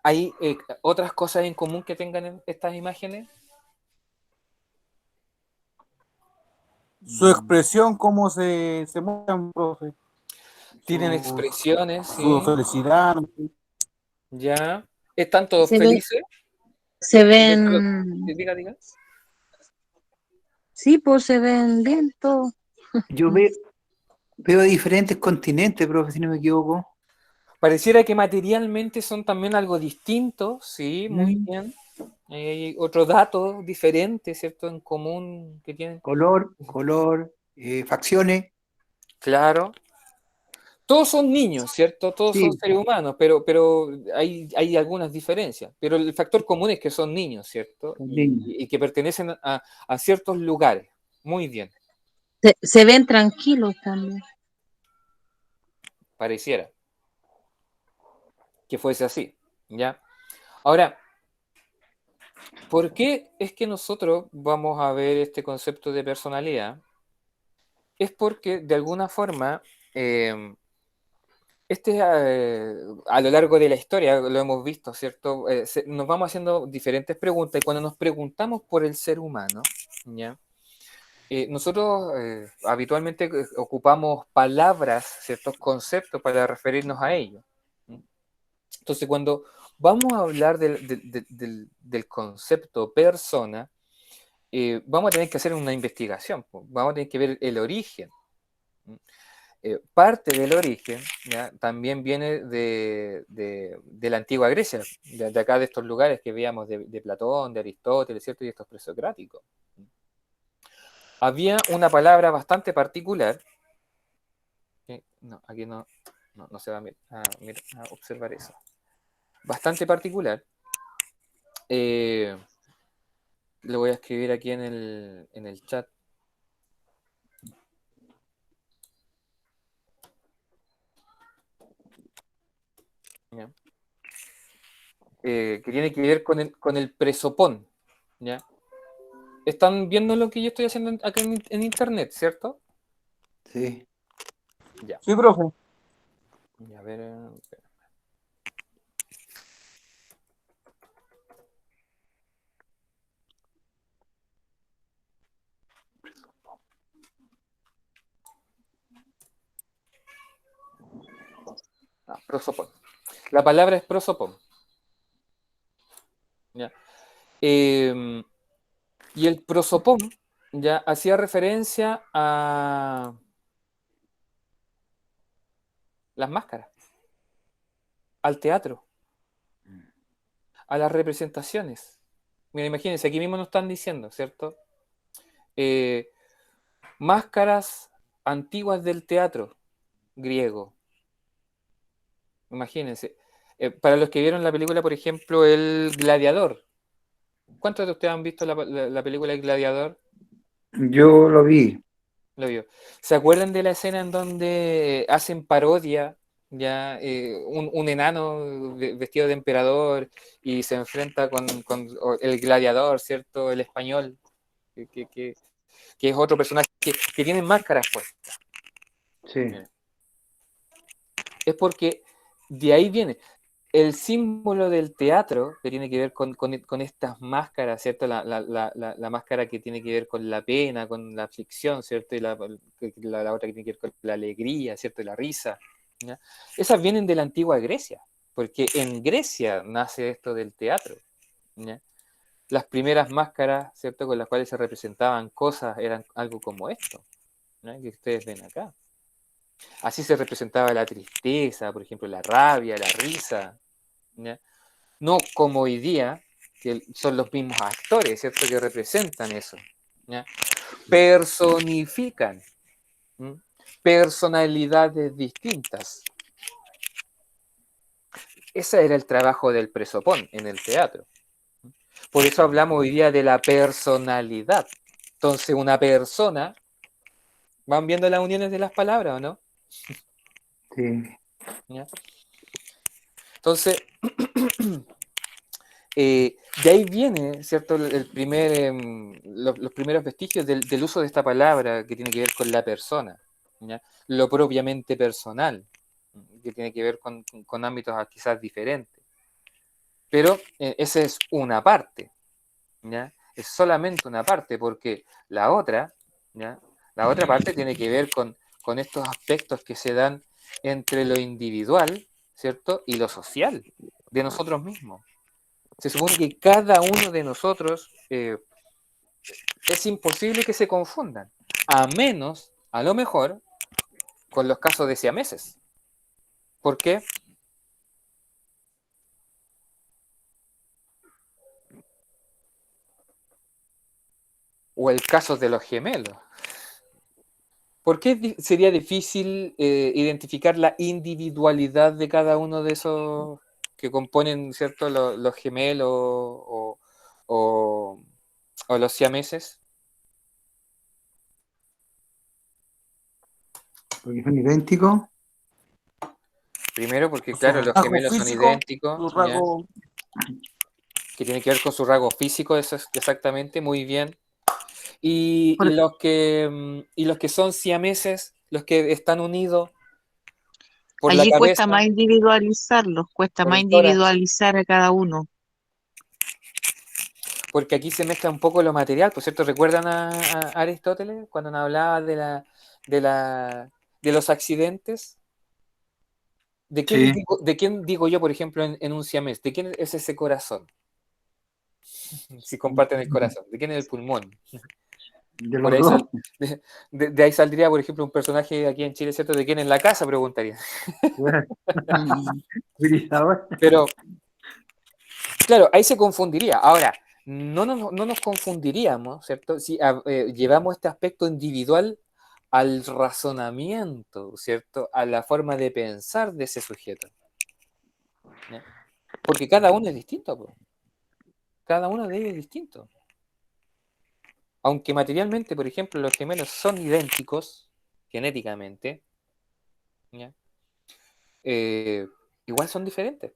¿Hay otras cosas en común que tengan en estas imágenes? Su expresión, cómo se mueven, profe. Tienen Su, expresiones, su ¿sí? felicidad. ¿Ya? ¿Están todos se ven, felices? se Dentro- ven, Diga, diga. sí, pues se ven lentos. Yo veo diferentes continentes, profe, si no me equivoco. Pareciera que materialmente son también algo distintos, sí, muy Mm, bien. Hay otro dato diferente, ¿cierto? En común que tienen. color, facciones. Claro. Todos son niños, ¿cierto? Todos son Sí, seres humanos, pero hay algunas diferencias. Pero el factor común es que son niños, ¿cierto? son Y, niños. y que pertenecen a ciertos lugares. Muy bien, Se ven tranquilos también. pareciera que fuese así, ¿ya? Ahora, ¿por qué es que nosotros vamos a ver este concepto de personalidad? Es porque de alguna forma, a lo largo de la historia lo hemos visto, ¿cierto? Nos vamos haciendo diferentes preguntas y cuando nos preguntamos por el ser humano, ¿ya? Nosotros habitualmente ocupamos palabras, ciertos conceptos para referirnos a ellos. Entonces, cuando vamos a hablar del concepto persona, vamos a tener que hacer una investigación, vamos a tener que ver el origen. Parte del origen ¿ya? También viene de la antigua Grecia, de acá de estos lugares que veíamos de Platón, de Aristóteles, ¿cierto? Y estos presocráticos. Había una palabra bastante particular, no, aquí no se va a observar eso, bastante particular, lo voy a escribir aquí en el chat. ¿Ya? Que tiene que ver con el presopón. ¿Ya? Están viendo lo que yo estoy haciendo acá en internet, ¿cierto? Sí. Ya. Sí, profe. A ver. Prosopón. La palabra es prosopón. ¿Ya? Y el prosopón ya hacía referencia a las máscaras, al teatro, a las representaciones. Mira, imagínense, aquí mismo nos están diciendo, ¿cierto? Eh, Máscaras antiguas del teatro griego. Imagínense. Para los que vieron la película, por ejemplo, El Gladiador. ¿Cuántos de ustedes han visto la película El Gladiador? Yo lo vi. Lo vio. ¿Se acuerdan de la escena en donde hacen parodia, ya un enano vestido de emperador y se enfrenta con el gladiador, ¿cierto? El español, que es otro personaje que tiene máscaras puestas. Sí. Es porque de ahí viene. el símbolo del teatro, que tiene que ver con estas máscaras, ¿cierto? La máscara que tiene que ver con la pena, con la aflicción, ¿cierto? Y la otra que tiene que ver con la alegría, ¿cierto? Y la risa, ¿ya? Esas vienen de la antigua Grecia, porque en Grecia nace esto del teatro, ¿ya? Las primeras máscaras, ¿cierto? Con las cuales se representaban cosas eran algo como esto, ¿no? Que ustedes ven acá. Así se representaba la tristeza, por ejemplo, la rabia, la risa, ¿ya? No como hoy día, que son los mismos actores, ¿cierto? Que representan eso, ¿ya? Personifican, ¿m? Personalidades distintas. Ese era el trabajo del presopón en el teatro. Por eso hablamos hoy día de la personalidad. Entonces, una persona, ¿van viendo las uniones de las palabras o no? Sí. ¿Ya? Entonces, de ahí viene, ¿cierto? Los primeros vestigios del uso de esta palabra que tiene que ver con la persona, ¿ya? Lo propiamente personal, que tiene que ver con ámbitos quizás diferentes. Pero esa es una parte, ¿ya? Es solamente una parte, porque la otra, ¿ya? La otra parte tiene que ver con estos aspectos que se dan entre lo individual, ¿cierto? Y lo social, de nosotros mismos. Se supone que cada uno de nosotros es imposible que se confundan, a menos, a lo mejor, con los casos de siameses. ¿Por qué? O el caso de los gemelos. ¿Por qué sería difícil identificar la individualidad de cada uno de esos que componen, ¿cierto?, los gemelos o, o los siameses? Porque son idénticos. Primero porque, Sus claro, los rasgos gemelos son físicos, idénticos, sus ¿ya? rasgos. Que tiene que ver con su rasgo físico, eso es exactamente, muy bien. Y Por- los que son siameses, los que están unidos por la Allí cuesta cabeza, más individualizarlos, cuesta por más el tórax, individualizar a cada uno. porque aquí se mezcla un poco lo material, por cierto, ¿recuerdan a Aristóteles cuando nos hablaba de, la, de los accidentes? Sí, De quién digo yo, por ejemplo, en un siamés? ¿De quién es ese corazón? Si comparten el corazón, ¿de quién es el pulmón? de Por los ahí dos. de ahí saldría, por ejemplo, un personaje aquí en Chile, ¿cierto? ¿De quién en la casa? Preguntaría. Utilizador. Pero, claro, ahí se confundiría. Ahora, no nos confundiríamos, ¿cierto? Si llevamos este aspecto individual al razonamiento, ¿cierto? A la forma de pensar de ese sujeto, ¿ya? Porque cada uno es distinto, po. Cada uno de ellos es distinto. Aunque materialmente, por ejemplo, los gemelos son idénticos genéticamente, ¿ya? Eh, igual son diferentes,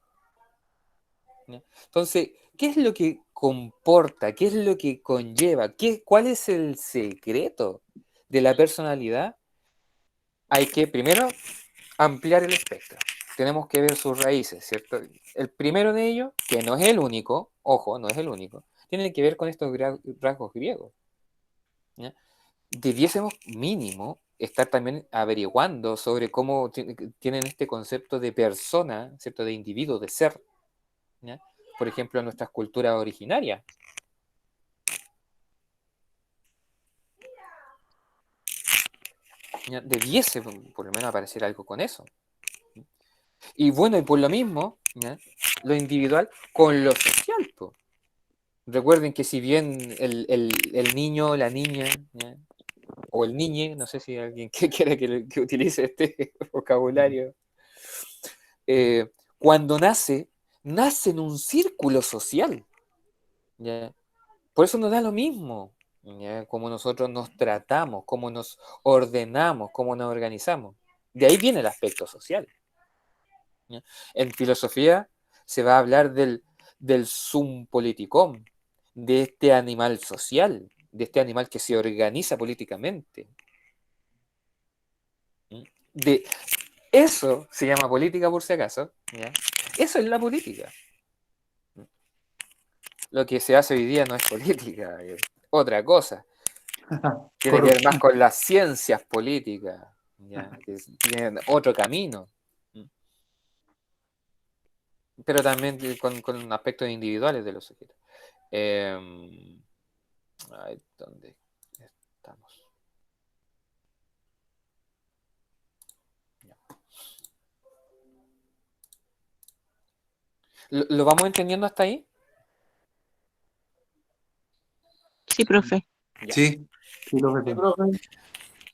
¿ya? Entonces, ¿qué es lo que comporta? ¿Qué es lo que conlleva? ¿Cuál es el secreto de la personalidad? Hay que primero ampliar el espectro. Tenemos que ver sus raíces, ¿cierto? El primero de ellos, que no es el único, ojo, no es el único, tiene que ver con estos rasgos griegos, ¿ya? Debiésemos mínimo estar también averiguando sobre cómo tienen este concepto de persona, ¿cierto? De individuo, de ser, ¿ya? Por ejemplo, en nuestras culturas originarias. ¿Ya? Debiese por lo menos aparecer algo con eso. Y bueno, y por lo mismo, ¿ya? Lo individual con lo social, po. Recuerden que si bien el niño, la niña, ¿ya? O el niñe, no sé si alguien que quiera que utilice este vocabulario, cuando nace en un círculo social, ¿ya? Por eso nos da lo mismo, ¿ya? Cómo nosotros nos tratamos, cómo nos ordenamos, cómo nos organizamos. De ahí viene el aspecto social, ¿ya? En filosofía se va a hablar del sum politicum, de este animal social, de este animal que se organiza políticamente. De eso se llama política, por si acaso, ¿ya? Eso es la política. Lo que se hace hoy día no es política, es otra cosa. Tiene que ver más Corrupción. con las ciencias políticas, ¿ya? Que tienen otro camino. Pero también con aspectos individuales de los sujetos. ¿Dónde estamos? Ya. ¿Lo vamos entendiendo hasta ahí? Sí, profe. Ya. Sí, sí, lo Sí, veo. profe.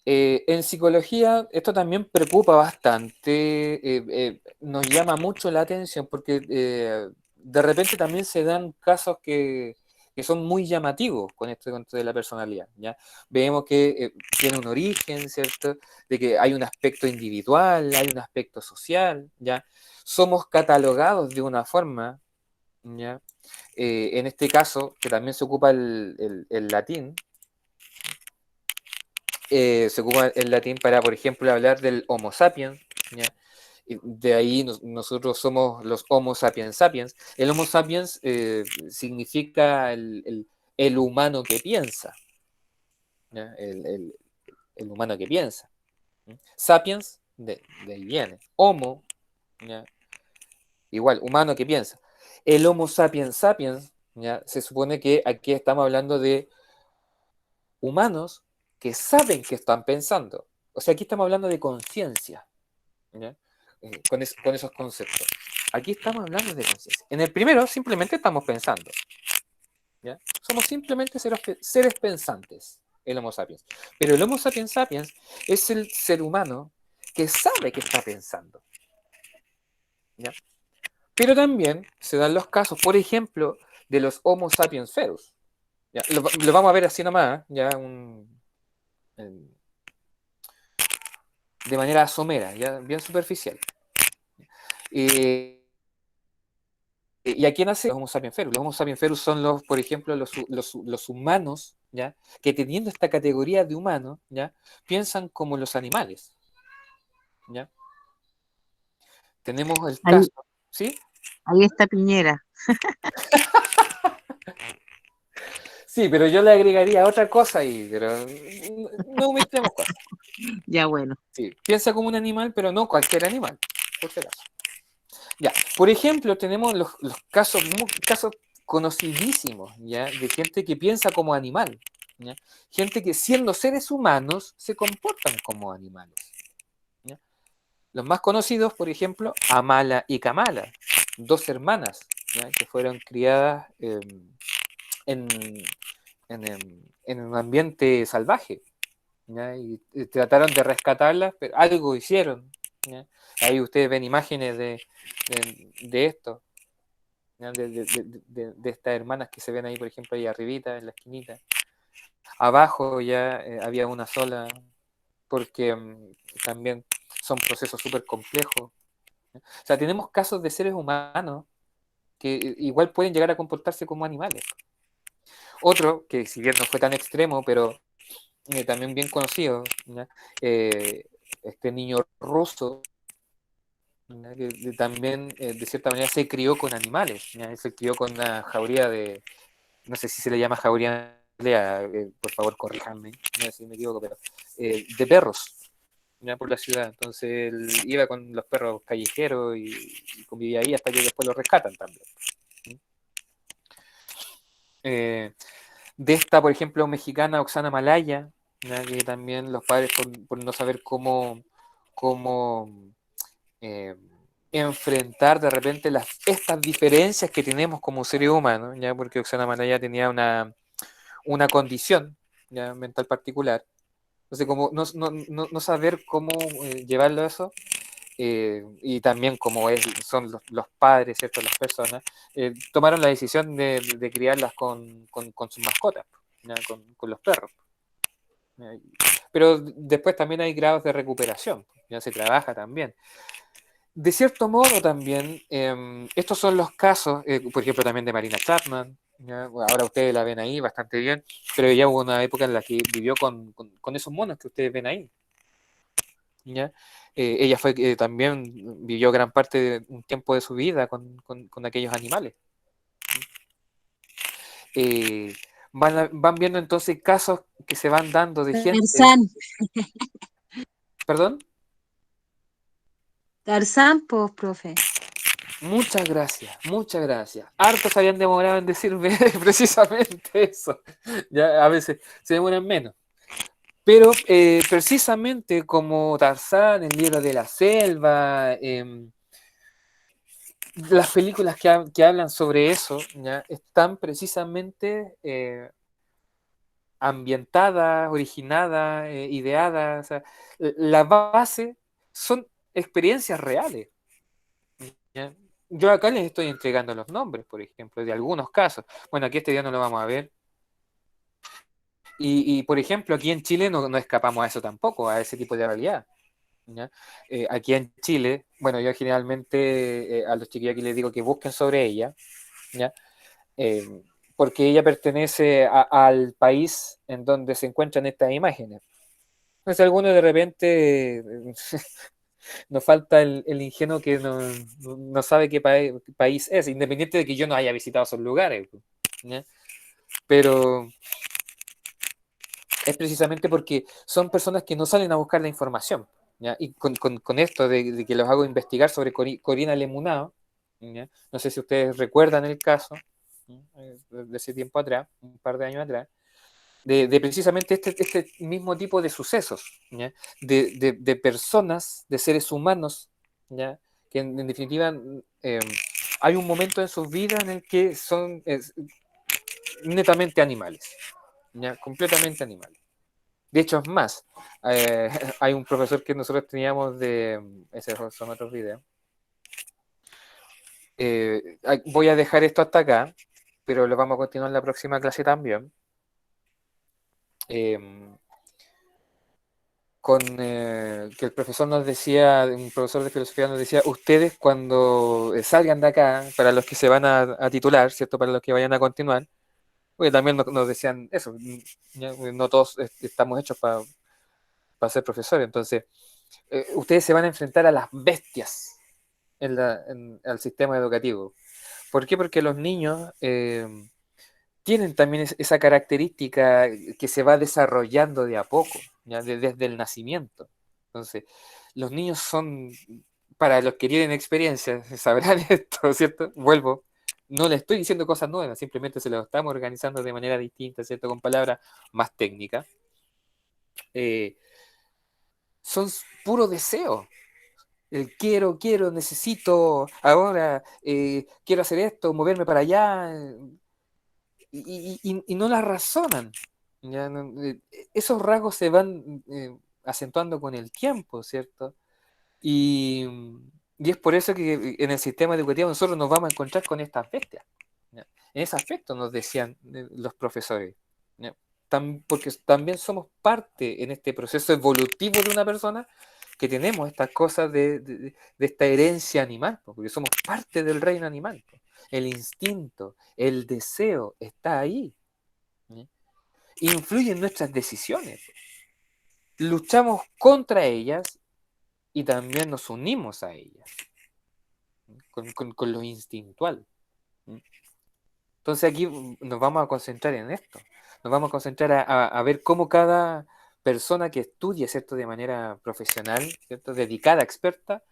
En psicología esto también preocupa bastante, nos llama mucho la atención porque de repente también se dan casos que son muy llamativos con esto de la personalidad, ¿ya? Vemos que tiene un origen, ¿cierto? De que hay un aspecto individual, hay un aspecto social, ¿ya? Somos catalogados de una forma, ¿ya? En este caso, que también se ocupa el latín, se ocupa el latín para, por ejemplo, hablar del Homo sapiens, ¿ya? Y de ahí nosotros somos los Homo sapiens sapiens. El Homo sapiens significa el humano que piensa, ¿ya? El humano que piensa. ¿Sí? Sapiens, de ahí viene. Homo, ¿ya? Igual, humano que piensa. El Homo sapiens sapiens, ¿ya? Se supone que aquí estamos hablando de humanos que saben que están pensando. O sea, aquí estamos hablando de conciencia, ¿ya? Con esos conceptos. Aquí estamos hablando de conciencia. En el primero simplemente estamos pensando, ¿ya? Somos simplemente seres pensantes, el Homo sapiens. Pero el Homo sapiens sapiens es el ser humano que sabe que está pensando, ¿ya? Pero también se dan los casos, por ejemplo, de los Homo sapiens ferus. ¿Ya? Lo vamos a ver así nomás, ¿ya? De manera somera, ¿ya? Bien superficial. ¿Y a quién hace los Homo sapiens ferus? Los Homo sapiens ferus son por ejemplo, los humanos, ¿ya? Que teniendo esta categoría de humano, ¿ya? Piensan como los animales, ¿ya? Tenemos el Ahí, caso, ¿sí? ahí está Piñera. Sí, pero yo le agregaría otra cosa ahí, pero no metemos cosas. Ya bueno. Sí, piensa como un animal, pero no cualquier animal, por si acaso. Ya, por ejemplo, tenemos los casos conocidísimos, ¿ya? De gente que piensa como animal, ¿ya? Gente que siendo seres humanos se comportan como animales, ¿ya? Los más conocidos, por ejemplo, Amala y Kamala, dos hermanas, ¿ya? Que fueron criadas en, en un ambiente salvaje, ¿ya? Y trataron de rescatarlas, pero algo hicieron, ¿ya? Ahí ustedes ven imágenes de esto, ¿ya? De estas hermanas que se ven ahí, por ejemplo, ahí arribita, en la esquinita. Abajo ya había una sola, porque también son procesos súper complejos. ¿Ya? O sea, tenemos casos de seres humanos que igual pueden llegar a comportarse como animales. Otro, que si bien no fue tan extremo, pero también bien conocido, ¿ya? Este niño ruso, ¿ya? Que también de cierta manera se crió con animales, ¿ya? Se crió con una jauría de, no sé si se le llama jauría, por favor corríjanme, no sé si me equivoco, pero de perros, ¿ya? Por la ciudad. Entonces él iba con los perros callejeros y convivía ahí hasta que después lo rescatan también. Eh, de esta, por ejemplo, mexicana Oxana Malaya, ¿ya? Que también los padres por no saber cómo eh, enfrentar de repente estas diferencias que tenemos como seres humanos, ¿ya? Porque Oxana Malaya tenía una condición, ¿ya? Mental particular. Entonces, como no saber cómo llevarlo a eso, y también como son los padres, ¿cierto? Las personas, tomaron la decisión de criarlas con sus mascotas, ¿ya? Con los perros. ¿Ya? Pero después también hay grados de recuperación, ya se trabaja también. De cierto modo también, estos son los casos, por ejemplo, también de Marina Chapman, ¿ya? Bueno, ahora ustedes la ven ahí bastante bien, pero ella hubo una época en la que vivió con esos monos que ustedes ven ahí, ¿ya? Ella fue también vivió gran parte de un tiempo de su vida con aquellos animales. Eh, van viendo entonces casos que se van dando de gente. Tarzán, ¿Perdón? Tarzán, pues, profe. Muchas gracias, muchas gracias. Hartos se habían demorado en decirme precisamente eso. Ya a veces se demoran menos. Pero precisamente como Tarzán, el libro de la selva, las películas que hablan sobre eso, ¿ya? Están precisamente ambientadas, originadas, ideadas. O sea, la base son experiencias reales. ¿Ya? Yo acá les estoy entregando los nombres, por ejemplo, de algunos casos. Bueno, aquí este día no lo vamos a ver. Por ejemplo, aquí en Chile no escapamos a eso tampoco, a ese tipo de realidad. ¿Ya? Aquí en Chile, bueno, yo generalmente a los chiquillos aquí les digo que busquen sobre ella, ¿ya? Eh, porque ella pertenece al país en donde se encuentran estas imágenes. Entonces, algunos de repente nos falta el ingenuo que no sabe qué país es, independiente de que yo no haya visitado esos lugares. ¿Ya? Pero es precisamente porque son personas que no salen a buscar la información. ¿Ya? Y con esto de que los hago investigar sobre Corina Lemunao, ¿ya? No sé si ustedes recuerdan el caso, de ese tiempo atrás, un par de años atrás, de precisamente este mismo tipo de sucesos, ¿ya? De personas, de seres humanos, ¿ya? Que en definitiva hay un momento en sus vidas en el que son netamente animales, ¿ya? Completamente animales. De hecho, es más, eh, hay un profesor que nosotros teníamos esos son otros videos. Voy a dejar esto hasta acá, pero lo vamos a continuar en la próxima clase también. Que el profesor nos decía, un profesor de filosofía nos decía, ustedes cuando salgan de acá, para los que se van a titular, ¿cierto? Para los que vayan a continuar, porque también nos decían eso, ¿ya? No todos estamos hechos para ser profesores, entonces ustedes se van a enfrentar a las bestias al sistema educativo. ¿Por qué? Porque los niños tienen también esa característica que se va desarrollando de a poco, ¿ya? Desde el nacimiento. Entonces, los niños son, para los que tienen experiencia, sabrán esto, ¿cierto? Vuelvo, no le estoy diciendo cosas nuevas, simplemente se lo estamos organizando de manera distinta, ¿cierto? Con palabras más técnicas. Son puro deseo. El quiero, necesito, ahora quiero hacer esto, moverme para allá, y no las razonan. ¿Ya? Esos rasgos se van acentuando con el tiempo, ¿cierto? Y, y es por eso que en el sistema educativo nosotros nos vamos a encontrar con estas bestias. ¿Ya? En ese aspecto nos decían los profesores. ¿Ya? Porque también somos parte en este proceso evolutivo de una persona que tenemos estas cosas de esta herencia animal, porque somos parte del reino animal. El instinto, el deseo está ahí. ¿Ya? Influye en nuestras decisiones. Luchamos contra ellas y también nos unimos a ellas, con lo instintual. Entonces aquí nos vamos a concentrar en esto. Nos vamos a concentrar a ver cómo cada persona que estudie, ¿cierto? De manera profesional, ¿cierto? Dedicada, experta,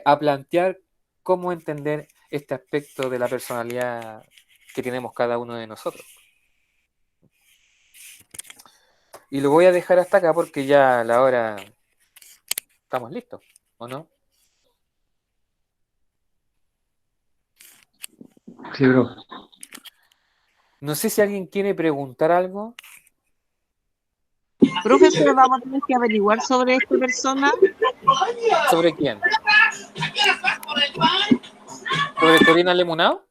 a plantear cómo entender este aspecto de la personalidad que tenemos cada uno de nosotros. Y lo voy a dejar hasta acá porque ya a la hora estamos listos, ¿o no? Sí, bro. No sé si alguien quiere preguntar algo. Profesor, vamos a tener que averiguar sobre esta persona. ¿Sobre quién? ¿Sobre Corina Lemunao?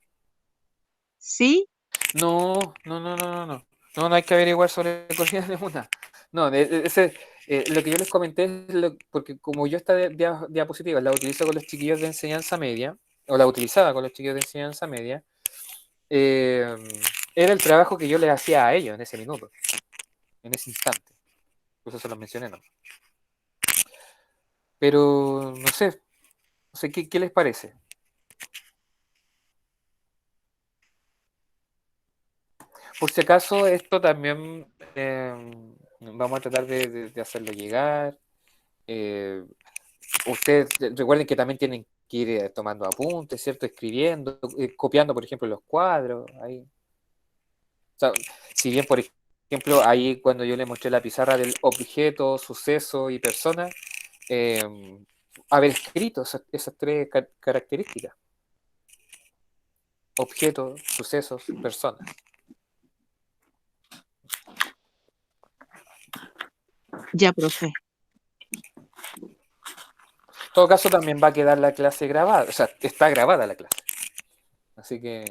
¿Sí? No. No hay que averiguar sobre Corina Lemunao. No, lo que yo les comenté es porque como yo esta diapositiva la utilizo con los chiquillos de enseñanza media, o la utilizaba con los chiquillos de enseñanza media, era el trabajo que yo les hacía a ellos en ese minuto, en ese instante. Por eso se los mencioné, ¿no? Pero no sé, ¿qué les parece? Por si acaso, esto también vamos a tratar de hacerlo llegar. Ustedes recuerden que también tienen que ir tomando apuntes, ¿cierto? Escribiendo, copiando, por ejemplo, los cuadros. Ahí. O sea, si bien, por ejemplo, ahí cuando yo le mostré la pizarra del objeto, suceso y persona, haber escrito esas tres características. Objeto, sucesos, personas. Ya, profe. En todo caso, también va a quedar la clase grabada, o sea, está grabada la clase. Así que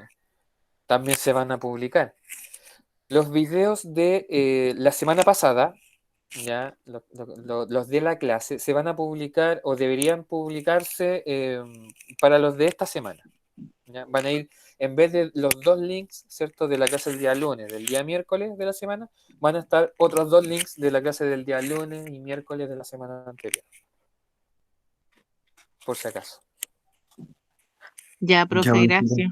también se van a publicar. Los videos de la semana pasada, ya, los de la clase, se van a publicar o deberían publicarse para los de esta semana. ¿Ya? Van a ir, en vez de los 2 links, ¿cierto? De la clase del día lunes, del día miércoles de la semana, van a estar otros 2 links de la clase del día lunes y miércoles de la semana anterior. Por si acaso. Ya, profe, gracias.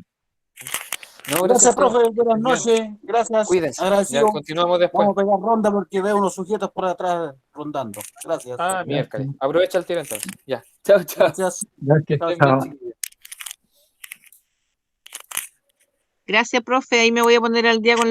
No, Gracias, profe. Buenas Bien. noches. Gracias. Cuídense. Agradecido. Ya continuamos después. Vamos a pegar ronda porque veo unos sujetos por atrás rondando. Gracias. Miércoles. Aprovecha el tiro entonces. Ya. Chao, chao. Gracias. Gracias. Chao, Estén bien, Chao. chiquillos. Gracias, profe. Ahí me voy a poner al día con